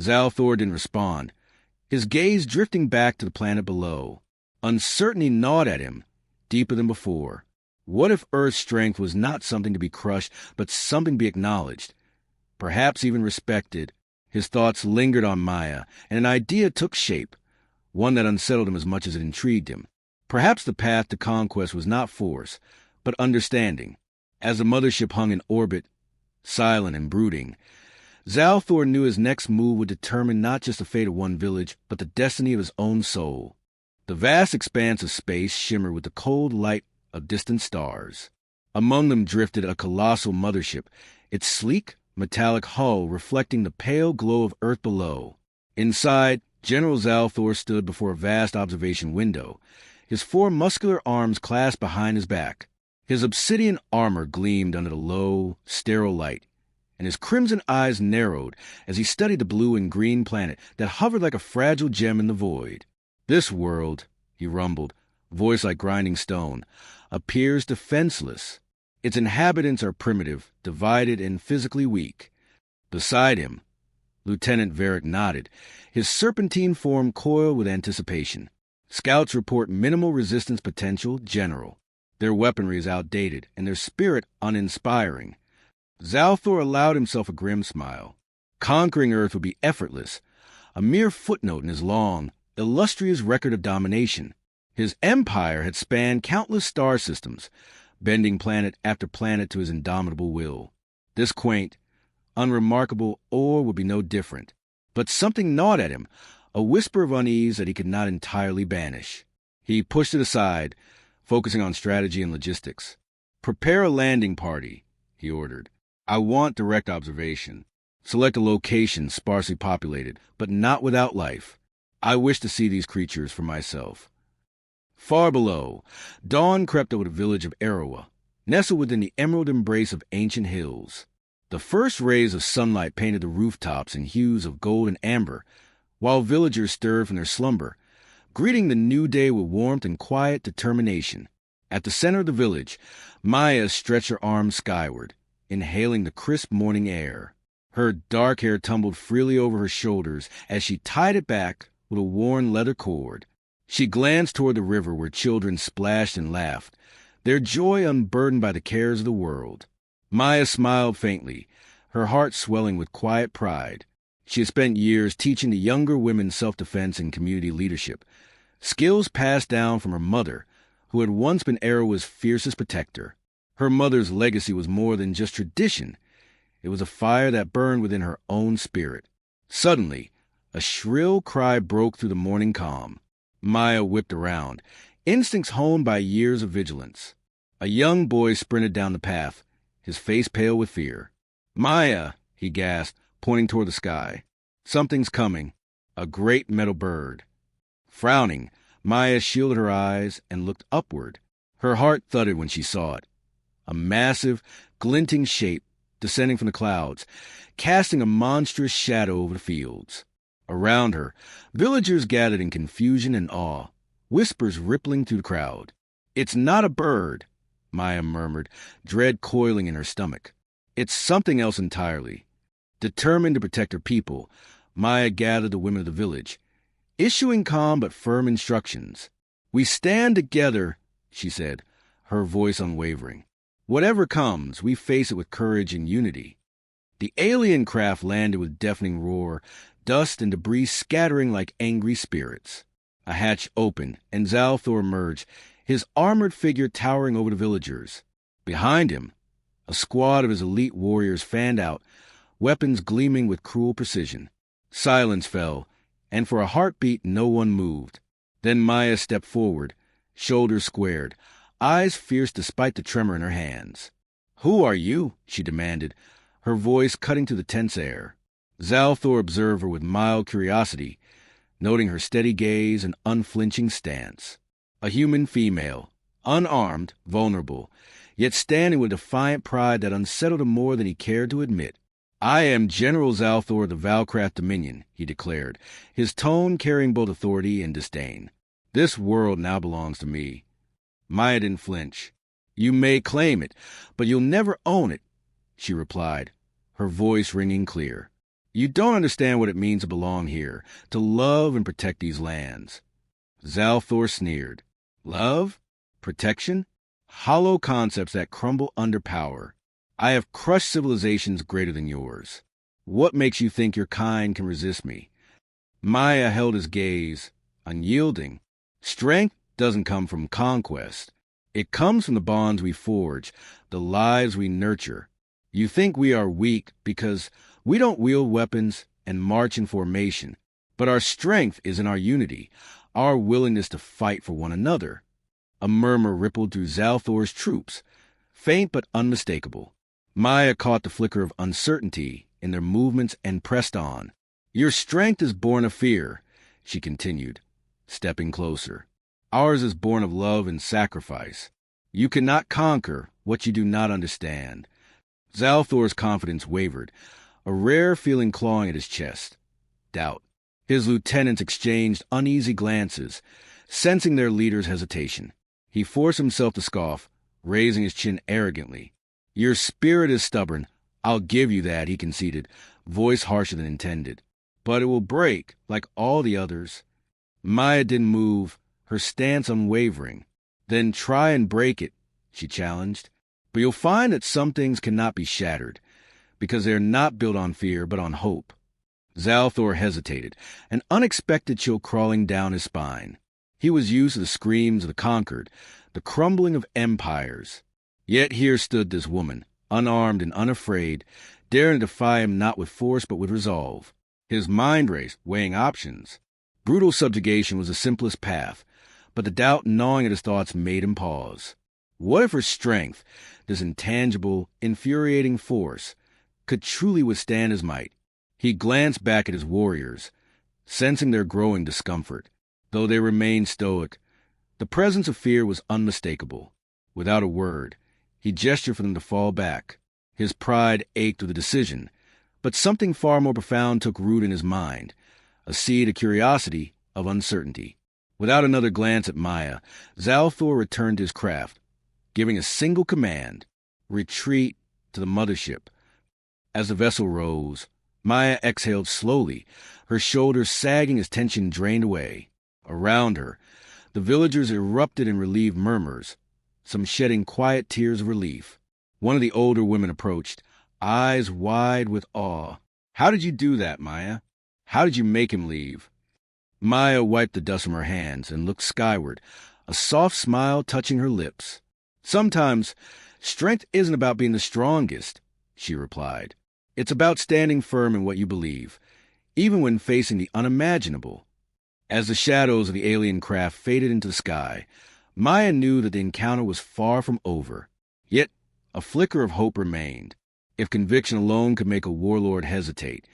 Zalthor didn't respond, his gaze drifting back to the planet below. Uncertainty gnawed at him, deeper than before. What if Earth's strength was not something to be crushed, but something to be acknowledged, perhaps even respected? His thoughts lingered on Maya, and an idea took shape, one that unsettled him as much as it intrigued him. Perhaps the path to conquest was not force, but understanding. As the mothership hung in orbit, silent and brooding, Zalthor knew his next move would determine not just the fate of one village, but the destiny of his own soul. The vast expanse of space shimmered with the cold light of distant stars. Among them drifted a colossal mothership, its sleek, metallic hull reflecting the pale glow of Earth below. Inside, General Zalthor stood before a vast observation window, his four muscular arms clasped behind his back. His obsidian armor gleamed under the low, sterile light, and his crimson eyes narrowed as he studied the blue and green planet that hovered like a fragile gem in the void. "This world," he rumbled, voice like grinding stone, "appears defenseless. Its inhabitants are primitive, divided, and physically weak." Beside him, Lieutenant Varric nodded, his serpentine form coiled with anticipation. "Scouts report minimal resistance potential, General. Their weaponry is outdated, and their spirit uninspiring." Zalthor allowed himself a grim smile. Conquering Earth would be effortless, a mere footnote in his long, illustrious record of domination. His empire had spanned countless star systems, bending planet after planet to his indomitable will. This quaint, unremarkable ore would be no different. But something gnawed at him, a whisper of unease that he could not entirely banish. He pushed it aside, focusing on strategy and logistics. "Prepare a landing party," he ordered. "I want direct observation. Select a location sparsely populated, but not without life. I wish to see these creatures for myself." Far below, dawn crept over the village of Arawa, nestled within the emerald embrace of ancient hills. The first rays of sunlight painted the rooftops in hues of gold and amber, while villagers stirred from their slumber, greeting the new day with warmth and quiet determination. At the center of the village, Maya stretched her arms skyward, inhaling the crisp morning air. Her dark hair tumbled freely over her shoulders as she tied it back with a worn leather cord. She glanced toward the river where children splashed and laughed, their joy unburdened by the cares of the world. Maya smiled faintly, her heart swelling with quiet pride. She had spent years teaching the younger women self-defense and community leadership, skills passed down from her mother, who had once been Arawa's fiercest protector. Her mother's legacy was more than just tradition. It was a fire that burned within her own spirit. Suddenly, a shrill cry broke through the morning calm. Maya whipped around, instincts honed by years of vigilance. A young boy sprinted down the path, his face pale with fear. "Maya," he gasped, pointing toward the sky. "Something's coming. A great metal bird." Frowning, Maya shielded her eyes and looked upward. Her heart thudded when she saw it. A massive, glinting shape descending from the clouds, casting a monstrous shadow over the fields. Around her, villagers gathered in confusion and awe, whispers rippling through the crowd. "It's not a bird," Maya murmured, dread coiling in her stomach. "It's something else entirely." Determined to protect her people, Maya gathered the women of the village, issuing calm but firm instructions. "We stand together," she said, her voice unwavering. "Whatever comes, we face it with courage and unity." The alien craft landed with deafening roar, dust and debris scattering like angry spirits. A hatch opened, and Zalthor emerged, his armored figure towering over the villagers. Behind him, a squad of his elite warriors fanned out, weapons gleaming with cruel precision. Silence fell, and for a heartbeat no one moved. Then Maya stepped forward, shoulders squared, eyes fierce despite the tremor in her hands. "Who are you?" she demanded, her voice cutting through the tense air. Zalthor observed her with mild curiosity, noting her steady gaze and unflinching stance. A human female, unarmed, vulnerable, yet standing with defiant pride that unsettled him more than he cared to admit. "I am General Zalthor of the Valcraft Dominion," he declared, his tone carrying both authority and disdain. "This world now belongs to me." Maya didn't flinch. "You may claim it, but you'll never own it," she replied, her voice ringing clear. You don't understand what it means to belong here, to love and protect these lands. Zalthor sneered. Love? Protection? Hollow concepts that crumble under power. I have crushed civilizations greater than yours. What makes you think your kind can resist me? Maya held his gaze, unyielding. Strength doesn't come from conquest. It comes from the bonds we forge, the lives we nurture. You think we are weak because we don't wield weapons and march in formation, but our strength is in our unity, our willingness to fight for one another. A murmur rippled through Zalthor's troops, faint but unmistakable. Maya caught the flicker of uncertainty in their movements and pressed on. Your strength is born of fear, she continued, stepping closer. Ours is born of love and sacrifice. You cannot conquer what you do not understand. Zalthor's confidence wavered, a rare feeling clawing at his chest. Doubt. His lieutenants exchanged uneasy glances, sensing their leader's hesitation. He forced himself to scoff, raising his chin arrogantly. Your spirit is stubborn. I'll give you that, he conceded, voice harsher than intended. But it will break, like all the others. Maya didn't move, her stance unwavering. Then try and break it, she challenged. But you'll find that some things cannot be shattered, because they are not built on fear, but on hope. Zalthor hesitated, an unexpected chill crawling down his spine. He was used to the screams of the conquered, the crumbling of empires. Yet here stood this woman, unarmed and unafraid, daring to defy him not with force but with resolve. His mind raced, weighing options. Brutal subjugation was the simplest path, but the doubt gnawing at his thoughts made him pause. What if her strength, this intangible, infuriating force, could truly withstand his might? He glanced back at his warriors, sensing their growing discomfort. Though they remained stoic, the presence of fear was unmistakable. Without a word, he gestured for them to fall back. His pride ached with the decision, but something far more profound took root in his mind, a seed of curiosity, of uncertainty. Without another glance at Maya, Zalthor returned to his craft, giving a single command: retreat to the mothership. As the vessel rose, Maya exhaled slowly, her shoulders sagging as tension drained away. Around her, the villagers erupted in relieved murmurs, some shedding quiet tears of relief. One of the older women approached, eyes wide with awe. How did you do that, Maya? How did you make him leave? Maya wiped the dust from her hands and looked skyward, a soft smile touching her lips. Sometimes, strength isn't about being the strongest, she replied. It's about standing firm in what you believe, even when facing the unimaginable. As the shadows of the alien craft faded into the sky, Maya knew that the encounter was far from over. Yet, a flicker of hope remained. If conviction alone could make a warlord hesitate,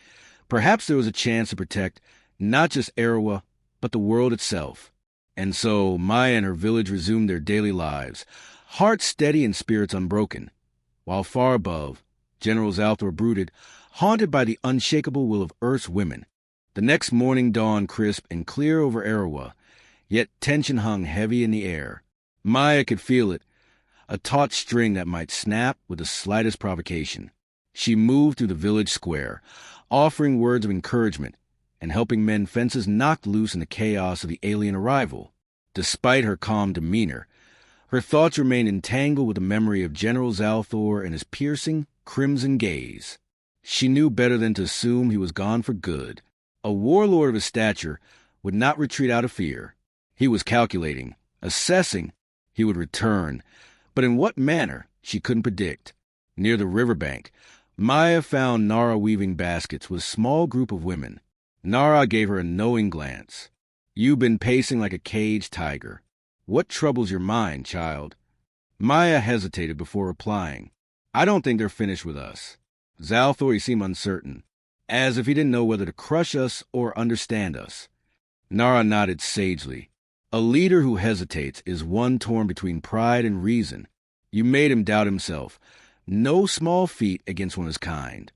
perhaps there was a chance to protect not just Arawa, but the world itself. And so Maya and her village resumed their daily lives, hearts steady and spirits unbroken, while far above, General Zalthor brooded, haunted by the unshakable will of Earth's women. The next morning dawned crisp and clear over Arawa, yet tension hung heavy in the air. Maya could feel it, a taut string that might snap with the slightest provocation. She moved through the village square, offering words of encouragement and helping men fences knocked loose in the chaos of the alien arrival. Despite her calm demeanor, her thoughts remained entangled with the memory of General Zalthor and his piercing, crimson gaze. She knew better than to assume he was gone for good. A warlord of his stature would not retreat out of fear. He was calculating, assessing. He would return, but in what manner she couldn't predict. Near the riverbank, Maya found Nara weaving baskets with a small group of women. Nara gave her a knowing glance. You've been pacing like a caged tiger. What troubles your mind, child? Maya hesitated before replying. I don't think they're finished with us. Zalthor seemed uncertain, as if he didn't know whether to crush us or understand us. Nara nodded sagely. A leader who hesitates is one torn between pride and reason. You made him doubt himself. No small feat against one of his kind.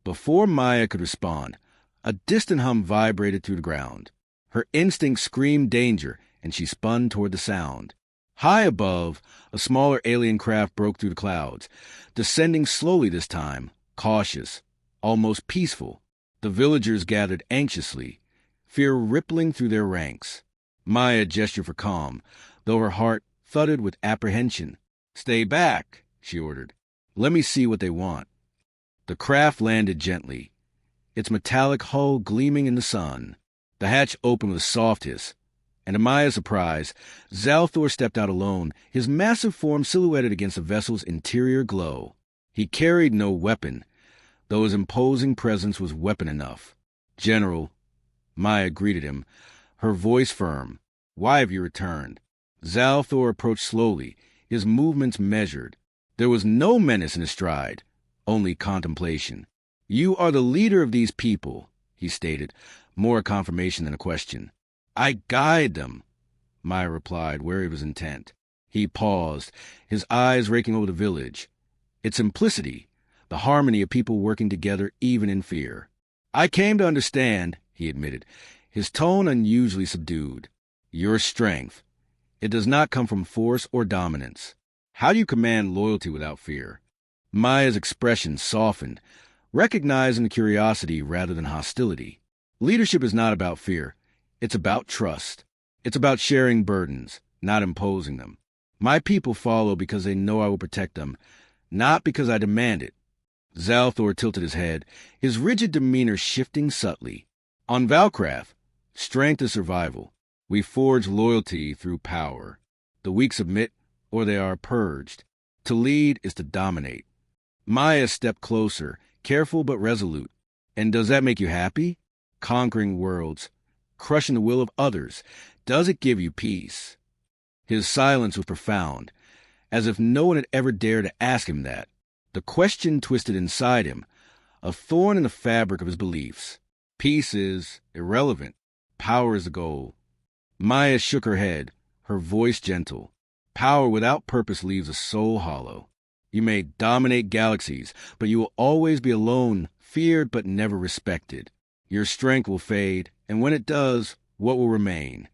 Before Maya could respond, a distant hum vibrated through the ground. Her instinct screamed danger, and she spun toward the sound. High above, a smaller alien craft broke through the clouds, descending slowly this time, cautious, almost peaceful. The villagers gathered anxiously, fear rippling through their ranks. Maya gestured for calm, though her heart thudded with apprehension. "Stay back," she ordered. "Let me see what they want." The craft landed gently, its metallic hull gleaming in the sun. The hatch opened with a soft hiss, and to Maya's surprise, Zalthor stepped out alone, his massive form silhouetted against the vessel's interior glow. He carried no weapon, though his imposing presence was weapon enough. "General," Maya greeted him, her voice firm. "Why have you returned?" Zalthor approached slowly, his movements measured. There was no menace in his stride, only contemplation. "You are the leader of these people," he stated, more a confirmation than a question. "I guide them," Maya replied, wary of his intent. He paused, his eyes raking over the village. Its simplicity, the harmony of people working together even in fear. "I came to understand," he admitted, his tone unusually subdued. "Your strength. It does not come from force or dominance. How do you command loyalty without fear?" Maya's expression softened, recognizing curiosity rather than hostility. "Leadership is not about fear. It's about trust. It's about sharing burdens, not imposing them. My people follow because they know I will protect them, not because I demand it." Zalthor tilted his head, his rigid demeanor shifting subtly. "On Valcraft, strength is survival. We forge loyalty through power. The weak submit, or they are purged. To lead is to dominate." Maya stepped closer, careful but resolute. "And does that make you happy? Conquering worlds, crushing the will of others, does it give you peace?" His silence was profound, as if no one had ever dared to ask him that. The question twisted inside him, a thorn in the fabric of his beliefs. Peace is irrelevant. Power is the goal. Maya shook her head, her voice gentle. "Power without purpose leaves a soul hollow. You may dominate galaxies, but you will always be alone, feared but never respected. Your strength will fade, and when it does, what will remain?"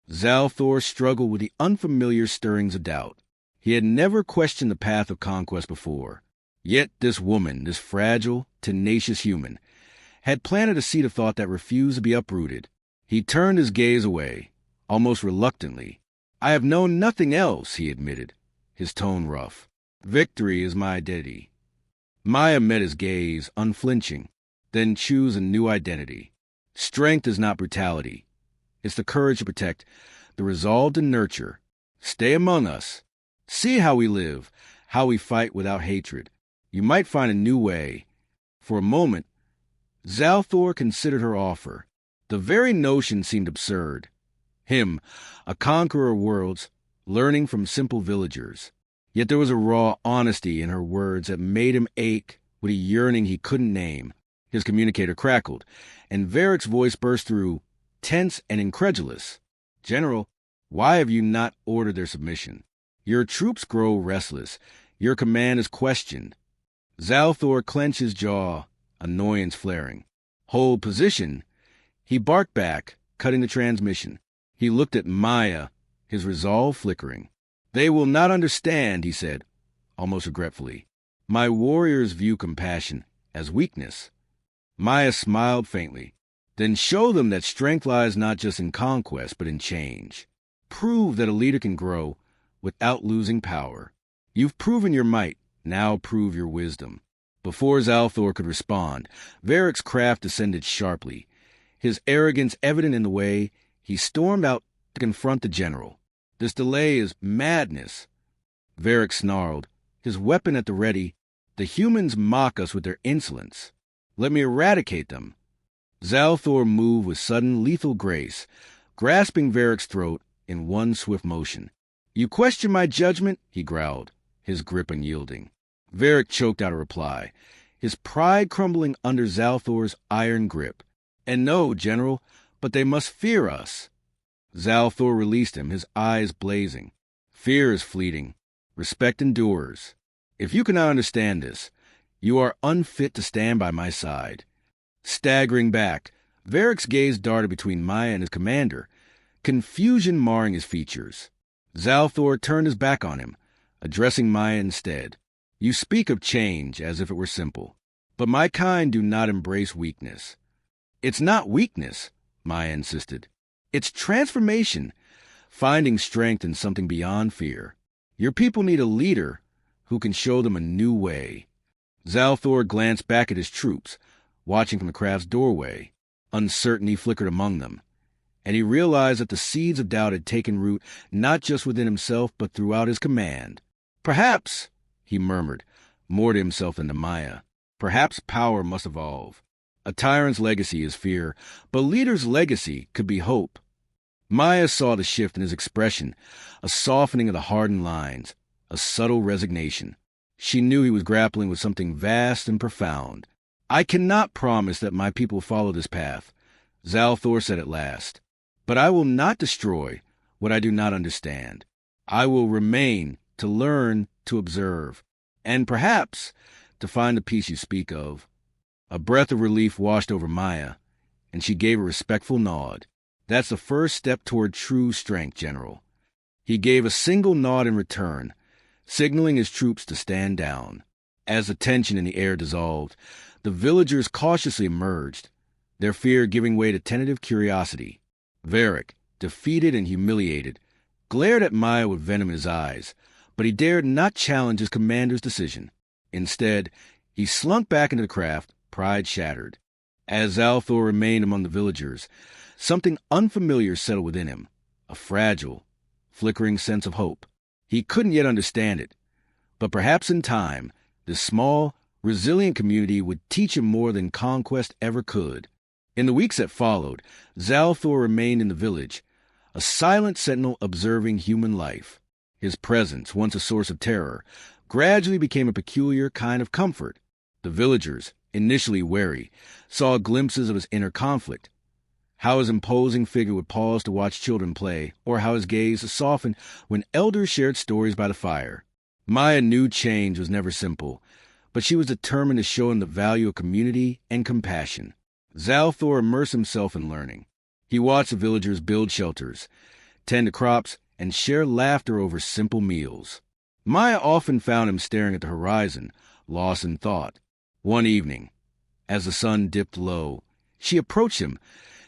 Zalthor struggled with the unfamiliar stirrings of doubt. He had never questioned the path of conquest before. Yet this woman, this fragile, tenacious human, had planted a seed of thought that refused to be uprooted. He turned his gaze away, almost reluctantly. "I have known nothing else," he admitted, his tone rough. "Victory is my identity." Maya met his gaze, unflinching. "Then choose a new identity. Strength is not brutality. It's the courage to protect, the resolve to nurture. Stay among us. See how we live, how we fight without hatred. You might find a new way." For a moment, Zalthor considered her offer. The very notion seemed absurd. Him, a conqueror of worlds, learning from simple villagers. Yet there was a raw honesty in her words that made him ache with a yearning he couldn't name. His communicator crackled, and Varric's voice burst through, tense and incredulous. "General, why have you not ordered their submission? Your troops grow restless. Your command is questioned." Zalthor clenched his jaw, annoyance flaring. "Hold position." He barked back, cutting the transmission. He looked at Maya, his resolve flickering. "They will not understand," he said, almost regretfully. "My warriors view compassion as weakness." Maya smiled faintly. "Then show them that strength lies not just in conquest, but in change. Prove that a leader can grow without losing power. You've proven your might, now prove your wisdom." Before Zalthor could respond, Varric's craft descended sharply. His arrogance evident in the way, he stormed out to confront the general. "This delay is madness." Varric snarled, his weapon at the ready. "The humans mock us with their insolence. Let me eradicate them." Zalthor moved with sudden lethal grace, grasping Varric's throat in one swift motion. "You question my judgment?" he growled, his grip unyielding. Varric choked out a reply, his pride crumbling under Zalthor's iron grip. "And no, General, but they must fear us." Zalthor released him, his eyes blazing. "Fear is fleeting. Respect endures. If you cannot understand this, you are unfit to stand by my side." Staggering back, Varric's gaze darted between Maya and his commander, confusion marring his features. Zalthor turned his back on him, addressing Maya instead. "You speak of change as if it were simple, but my kind do not embrace weakness. It's not weakness, Maya insisted. It's transformation, finding strength in something beyond fear. Your people need a leader who can show them a new way. Zalthor glanced back at his troops, watching from the craft's doorway. Uncertainty flickered among them, and he realized that the seeds of doubt had taken root not just within himself but throughout his command. Perhaps, he murmured, more to himself than to Maya, perhaps power must evolve. A tyrant's legacy is fear, but a leader's legacy could be hope. Maya saw the shift in his expression, a softening of the hardened lines, a subtle resignation. She knew he was grappling with something vast and profound. I cannot promise that my people follow this path, Zalthor said at last. But I will not destroy what I do not understand. I will remain to learn, to observe, and perhaps to find the peace you speak of. A breath of relief washed over Maya, and she gave a respectful nod. That's the first step toward true strength, General. He gave a single nod in return, signaling his troops to stand down. As the tension in the air dissolved, the villagers cautiously emerged, their fear giving way to tentative curiosity. Varric, defeated and humiliated, glared at Maya with venom in his eyes, but he dared not challenge his commander's decision. Instead, he slunk back into the craft, pride shattered. As Zalthor remained among the villagers, something unfamiliar settled within him, a fragile, flickering sense of hope. He couldn't yet understand it, but perhaps in time, this small, resilient community would teach him more than conquest ever could. In the weeks that followed, Zalthor remained in the village, a silent sentinel observing human life. His presence, once a source of terror, gradually became a peculiar kind of comfort. The villagers, initially wary, saw glimpses of his inner conflict, how his imposing figure would pause to watch children play, or how his gaze softened when elders shared stories by the fire. Maya knew change was never simple, but she was determined to show him the value of community and compassion. Zalthor immersed himself in learning. He watched the villagers build shelters, tend to crops, and share laughter over simple meals. Maya often found him staring at the horizon, lost in thought. One evening, as the sun dipped low, she approached him,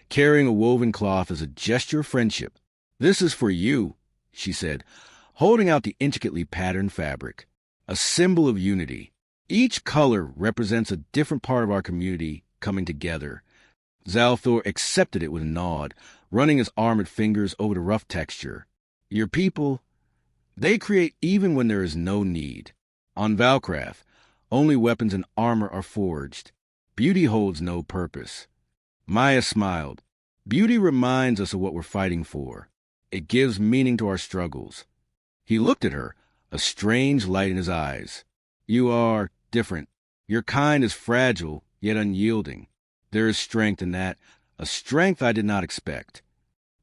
carrying a woven cloth as a gesture of friendship. "This is for you," she said, holding out the intricately patterned fabric, a symbol of unity. Each color represents a different part of our community coming together. Zalthor accepted it with a nod, running his armored fingers over the rough texture. Your people, they create even when there is no need. On Valcraft, only weapons and armor are forged. Beauty holds no purpose. Maya smiled. Beauty reminds us of what we're fighting for. It gives meaning to our struggles. He looked at her, a strange light in his eyes. You are different. Your kind is fragile, yet unyielding. There is strength in that, a strength I did not expect.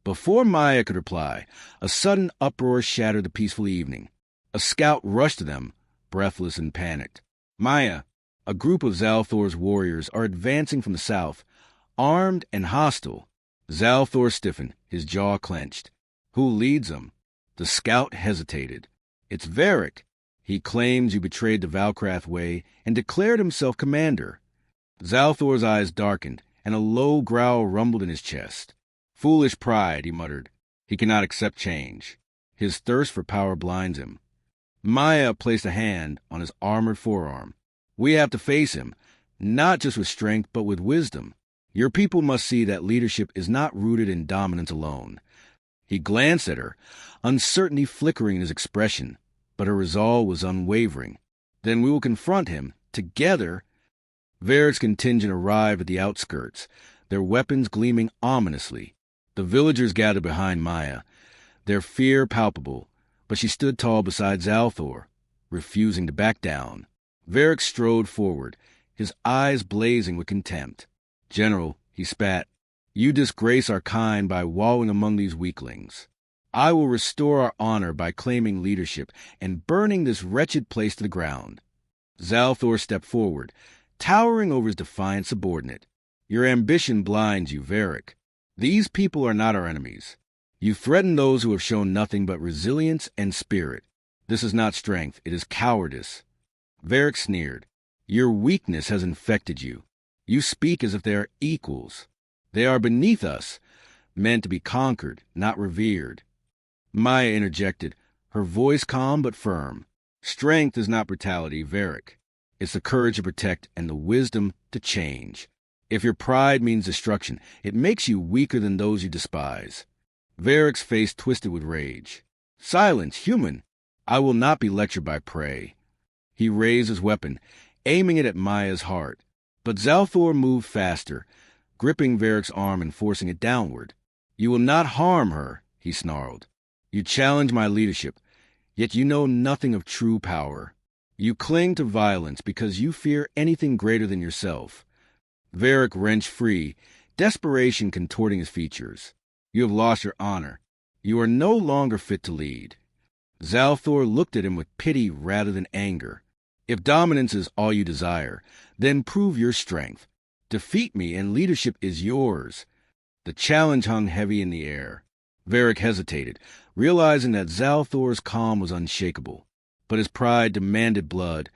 Before Maya could reply, a sudden uproar shattered the peaceful evening. A scout rushed to them, breathless and panicked. Maya, a group of Zalthor's warriors are advancing from the south, armed and hostile. Zalthor stiffened, his jaw clenched. Who leads them? The scout hesitated. It's Varric. He claims you betrayed the Valcraft way and declared himself commander. Zalthor's eyes darkened, and a low growl rumbled in his chest. Foolish pride, he muttered. He cannot accept change. His thirst for power blinds him. Maya placed a hand on his armored forearm. We have to face him, not just with strength, but with wisdom. Your people must see that leadership is not rooted in dominance alone. He glanced at her, uncertainty flickering in his expression, but her resolve was unwavering. Then we will confront him, together. Varric's contingent arrived at the outskirts, their weapons gleaming ominously. The villagers gathered behind Maya, their fear palpable, but she stood tall beside Zalthor, refusing to back down. Varric strode forward, his eyes blazing with contempt. General, he spat, you disgrace our kind by wallowing among these weaklings. I will restore our honor by claiming leadership and burning this wretched place to the ground. Zalthor stepped forward, towering over his defiant subordinate. Your ambition blinds you, Varric. These people are not our enemies. You threaten those who have shown nothing but resilience and spirit. This is not strength, it is cowardice. Varric sneered. Your weakness has infected you. You speak as if they are equals. They are beneath us, meant to be conquered, not revered. Maya interjected, her voice calm but firm. Strength is not brutality, Varric. It's the courage to protect and the wisdom to change. If your pride means destruction, it makes you weaker than those you despise. Varric's face twisted with rage. Silence, human! I will not be lectured by prey. He raised his weapon, aiming it at Maya's heart. But Zalthor moved faster, gripping Varric's arm and forcing it downward. You will not harm her, he snarled. You challenge my leadership, yet you know nothing of true power. You cling to violence because you fear anything greater than yourself. Varric wrenched free, desperation contorting his features. You have lost your honor. You are no longer fit to lead. Zalthor looked at him with pity rather than anger. If dominance is all you desire, then prove your strength. Defeat me and leadership is yours. The challenge hung heavy in the air. Varric hesitated, realizing that Zalthor's calm was unshakable. But his pride demanded blood,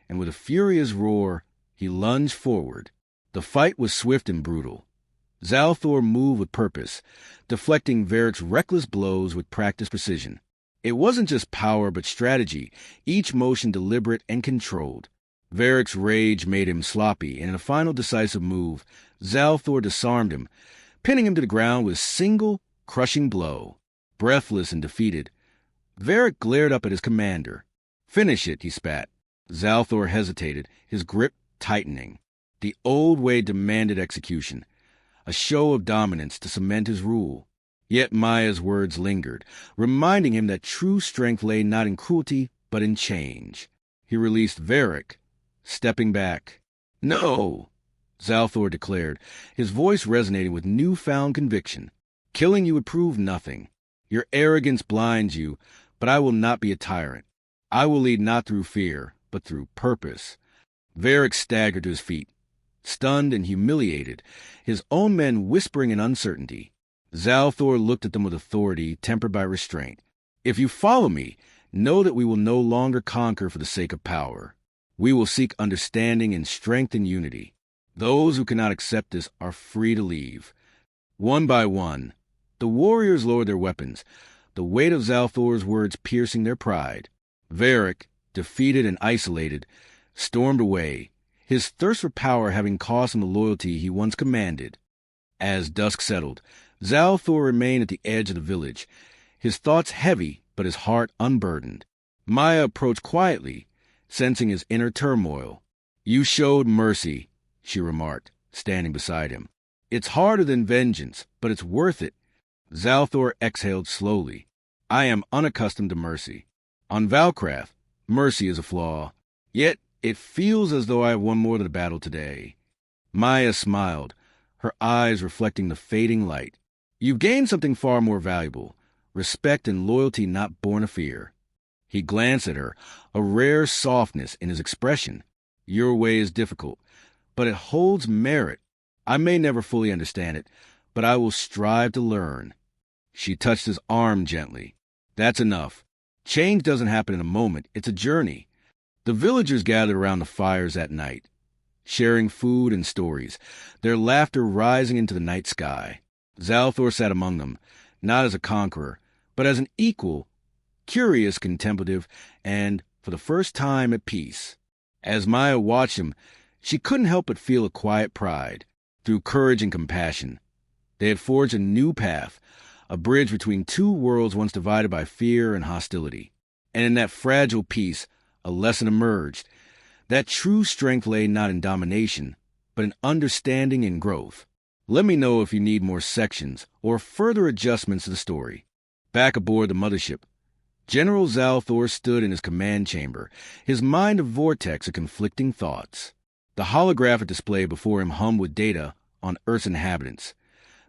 and with a furious roar, he lunged forward. The fight was swift and brutal. Zalthor moved with purpose, deflecting Varric's reckless blows with practiced precision. It wasn't just power but strategy, each motion deliberate and controlled. Varric's rage made him sloppy, and in a final decisive move, Zalthor disarmed him, pinning him to the ground with a single, crushing blow. Breathless and defeated, Varric glared up at his commander. Finish it, he spat. Zalthor hesitated, his grip tightening. The old way demanded execution, a show of dominance to cement his rule. Yet Maya's words lingered, reminding him that true strength lay not in cruelty, but in change. He released Varric, stepping back. No, Zalthor declared, his voice resonating with newfound conviction. Killing you would prove nothing. Your arrogance blinds you, but I will not be a tyrant. I will lead not through fear, but through purpose. Varric staggered to his feet, stunned and humiliated, his own men whispering in uncertainty. Zalthor looked at them with authority tempered by restraint. If you follow me, know that we will no longer conquer for the sake of power. We will seek understanding and strength and unity. Those who cannot accept this are free to leave. One by one, the warriors lowered their weapons, the weight of Zalthor's words piercing their pride. Varric, defeated and isolated, stormed away, his thirst for power having cost him the loyalty he once commanded. As dusk settled, Zalthor remained at the edge of the village, his thoughts heavy but his heart unburdened. Maya approached quietly, sensing his inner turmoil. You showed mercy, she remarked, standing beside him. It's harder than vengeance, but it's worth it. Zalthor exhaled slowly. I am unaccustomed to mercy. On Valkrath, mercy is a flaw. Yet it feels as though I have won more than a battle today. Maya smiled, her eyes reflecting the fading light. You've gained something far more valuable, respect and loyalty not born of fear. He glanced at her, a rare softness in his expression. Your way is difficult, but it holds merit. I may never fully understand it, but I will strive to learn. She touched his arm gently. That's enough. Change doesn't happen in a moment, it's a journey. The villagers gathered around the fires that night, sharing food and stories, their laughter rising into the night sky. Zalthor sat among them, not as a conqueror, but as an equal, curious, contemplative, and, for the first time, at peace. As Maya watched him, she couldn't help but feel a quiet pride. Through courage and compassion, they had forged a new path, a bridge between two worlds once divided by fear and hostility. And in that fragile peace, a lesson emerged, that true strength lay not in domination, but in understanding and growth. Let me know if you need more sections or further adjustments to the story. Back aboard the mothership, General Zalthor stood in his command chamber, his mind a vortex of conflicting thoughts. The holographic display before him hummed with data on Earth's inhabitants,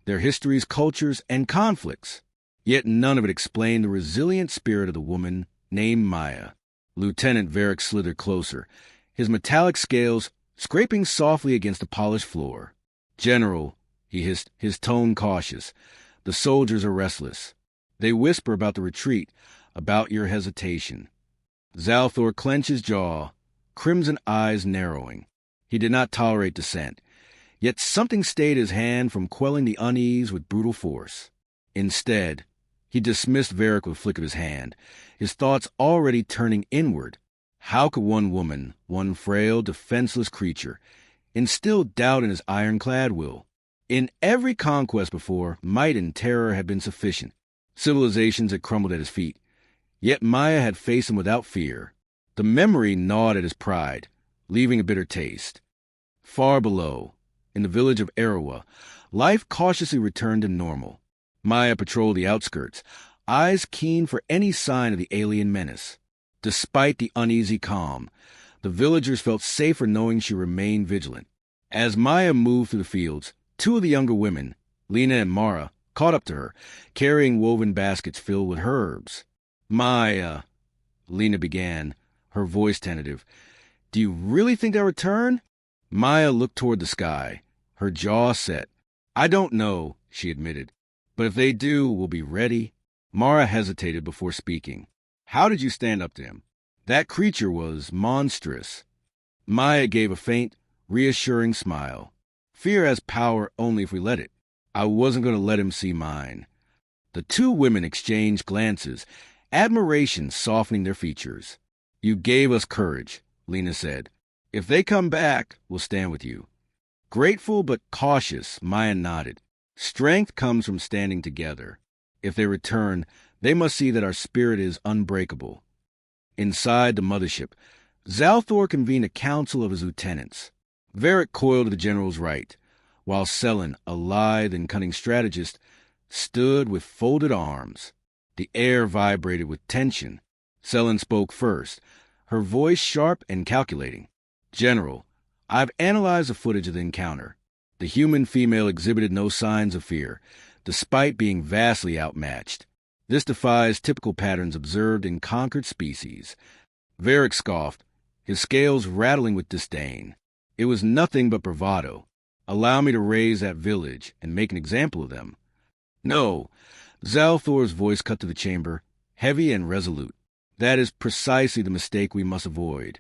their histories, cultures, and conflicts. Yet none of it explained the resilient spirit of the woman named Maya. Lieutenant Varric slithered closer, his metallic scales scraping softly against the polished floor. General, he hissed, his tone cautious, the soldiers are restless. They whisper about the retreat, about your hesitation. Zalthor clenched his jaw, crimson eyes narrowing. He did not tolerate dissent. Yet something stayed his hand from quelling the unease with brutal force. Instead, he dismissed Varric with a flick of his hand, his thoughts already turning inward. How could one woman, one frail, defenseless creature, instill doubt in his ironclad will? In every conquest before, might and terror had been sufficient. Civilizations had crumbled at his feet. Yet Maya had faced him without fear. The memory gnawed at his pride, leaving a bitter taste. Far below, in the village of Arawa, life cautiously returned to normal. Maya patrolled the outskirts, eyes keen for any sign of the alien menace. Despite the uneasy calm, the villagers felt safer knowing she remained vigilant. As Maya moved through the fields, two of the younger women, Lena and Mara, caught up to her, carrying woven baskets filled with herbs. "Maya," Lena began, her voice tentative, "do you really think they'll return?" Maya looked toward the sky, her jaw set. "I don't know," she admitted, "but if they do, we'll be ready." Mara hesitated before speaking. "How did you stand up to him? That creature was monstrous." Maya gave a faint, reassuring smile. "Fear has power only if we let it. I wasn't going to let him see mine." The two women exchanged glances, admiration softening their features. "You gave us courage," Lena said. "If they come back, we'll stand with you." Grateful but cautious, Maya nodded. "Strength comes from standing together. If they return, they must see that our spirit is unbreakable." Inside the mothership, Zalthor convened a council of his lieutenants. Varric coiled to the general's right, while Selen, a lithe and cunning strategist, stood with folded arms. The air vibrated with tension. Selen spoke first, her voice sharp and calculating. "General, I've analyzed the footage of the encounter. The human female exhibited no signs of fear, despite being vastly outmatched. This defies typical patterns observed in conquered species." Varric scoffed, his scales rattling with disdain. "It was nothing but bravado. Allow me to raise that village and make an example of them." "No," Zalthor's voice cut to the chamber, heavy and resolute. "That is precisely the mistake we must avoid."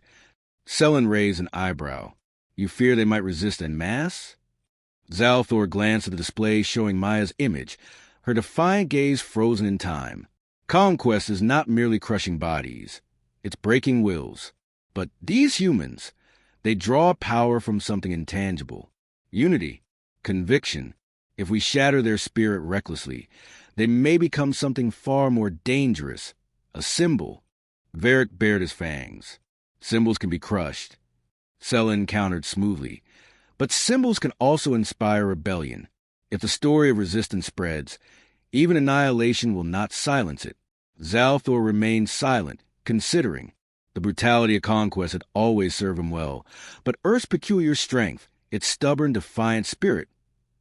Selen raised an eyebrow. "You fear they might resist en masse?" Zalthor glanced at the display showing Maya's image, her defiant gaze frozen in time. Conquest is not merely crushing bodies. It's breaking wills. But these humans, they draw power from something intangible. Unity, conviction. If we shatter their spirit recklessly, they may become something far more dangerous. A symbol. Varric bared his fangs. Symbols can be crushed. Selen countered smoothly. But symbols can also inspire rebellion. If the story of resistance spreads, even annihilation will not silence it. Zalthor remained silent, considering. The brutality of conquest had always served him well, but Earth's peculiar strength, its stubborn, defiant spirit,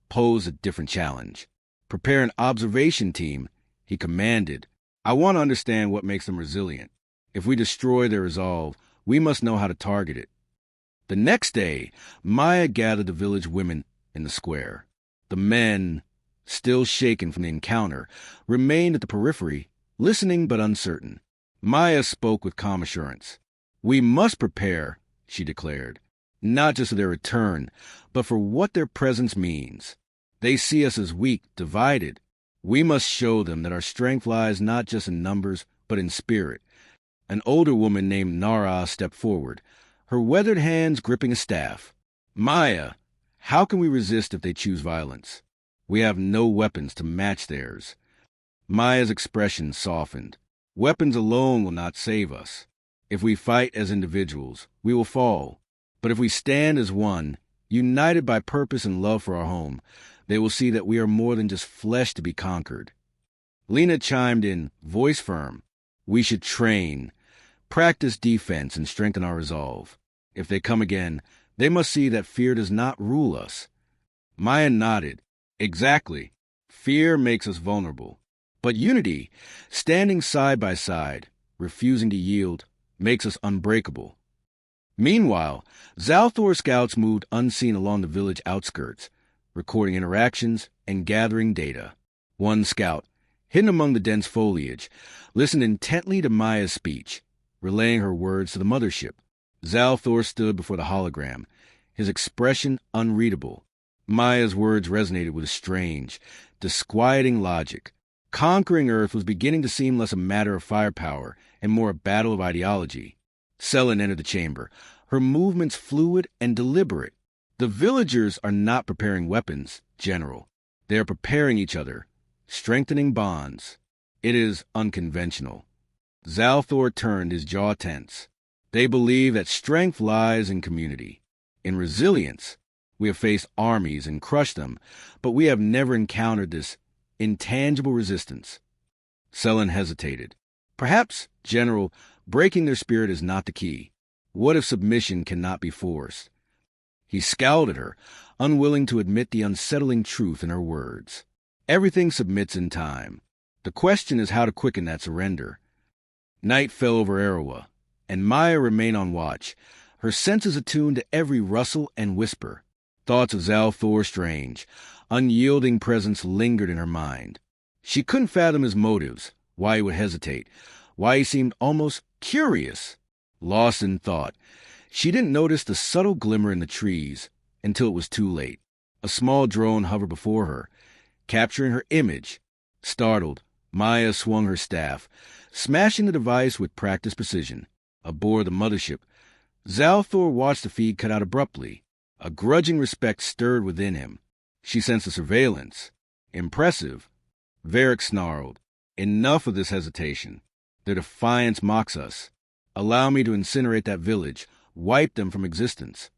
posed a different challenge. "Prepare an observation team," he commanded. "I want to understand what makes them resilient. If we destroy their resolve, we must know how to target it." The next day, Maya gathered the village women in the square. The men, still shaken from the encounter, remained at the periphery, listening but uncertain. Maya spoke with calm assurance. "We must prepare," she declared, "not just for their return, but for what their presence means. They see us as weak, divided. We must show them that our strength lies not just in numbers, but in spirit." An older woman named Nara stepped forward, her weathered hands gripping a staff. "Maya, how can we resist if they choose violence? We have no weapons to match theirs." Maya's expression softened. "Weapons alone will not save us. If we fight as individuals, we will fall. But if we stand as one, united by purpose and love for our home, they will see that we are more than just flesh to be conquered." Lena chimed in, voice firm. "We should train, practice defense, and strengthen our resolve. If they come again, they must see that fear does not rule us." Maya nodded. "Exactly. Fear makes us vulnerable. But unity, standing side by side, refusing to yield, makes us unbreakable." Meanwhile, Zalthor's scouts moved unseen along the village outskirts, recording interactions and gathering data. One scout, hidden among the dense foliage, listened intently to Maya's speech, relaying her words to the mothership. Zalthor stood before the hologram, his expression unreadable. Maya's words resonated with a strange, disquieting logic. Conquering Earth was beginning to seem less a matter of firepower and more a battle of ideology. Selen entered the chamber, her movements fluid and deliberate. The villagers are not preparing weapons, General. They are preparing each other, strengthening bonds. It is unconventional. Zalthor turned, his jaw tense. They believe that strength lies in community, in resilience. We have faced armies and crushed them, but we have never encountered this intangible resistance. Selen hesitated. Perhaps, General, breaking their spirit is not the key. What if submission cannot be forced? He scowled at her, unwilling to admit the unsettling truth in her words. Everything submits in time. The question is how to quicken that surrender. Night fell over Arawa, and Maya remained on watch, her senses attuned to every rustle and whisper. Thoughts of Zalthor's strange, unyielding presence lingered in her mind. She couldn't fathom his motives, why he would hesitate, why he seemed almost curious. Lost in thought, she didn't notice the subtle glimmer in the trees until it was too late. A small drone hovered before her, capturing her image. Startled, Maya swung her staff, smashing the device with practiced precision. Aboard the mothership, Zalthor watched the feed cut out abruptly. A grudging respect stirred within him. She sensed the surveillance. Impressive. Varric snarled. Enough of this hesitation. Their defiance mocks us. Allow me to incinerate that village, wipe them from existence.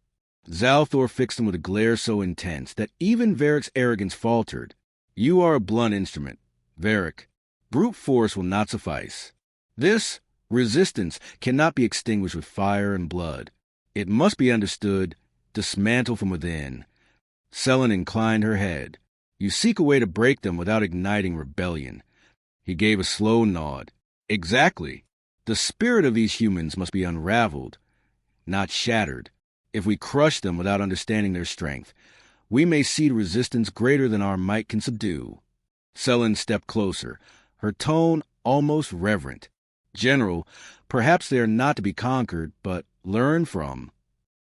Zalthor fixed him with a glare so intense that even Varric's arrogance faltered. You are a blunt instrument, Varric. Brute force will not suffice. This resistance cannot be extinguished with fire and blood. It must be understood, dismantled from within. Selen inclined her head. You seek a way to break them without igniting rebellion. He gave a slow nod. Exactly. The spirit of these humans must be unraveled, not shattered. If we crush them without understanding their strength, we may seed resistance greater than our might can subdue. Selen stepped closer, her tone almost reverent. General, perhaps they are not to be conquered, but learned from.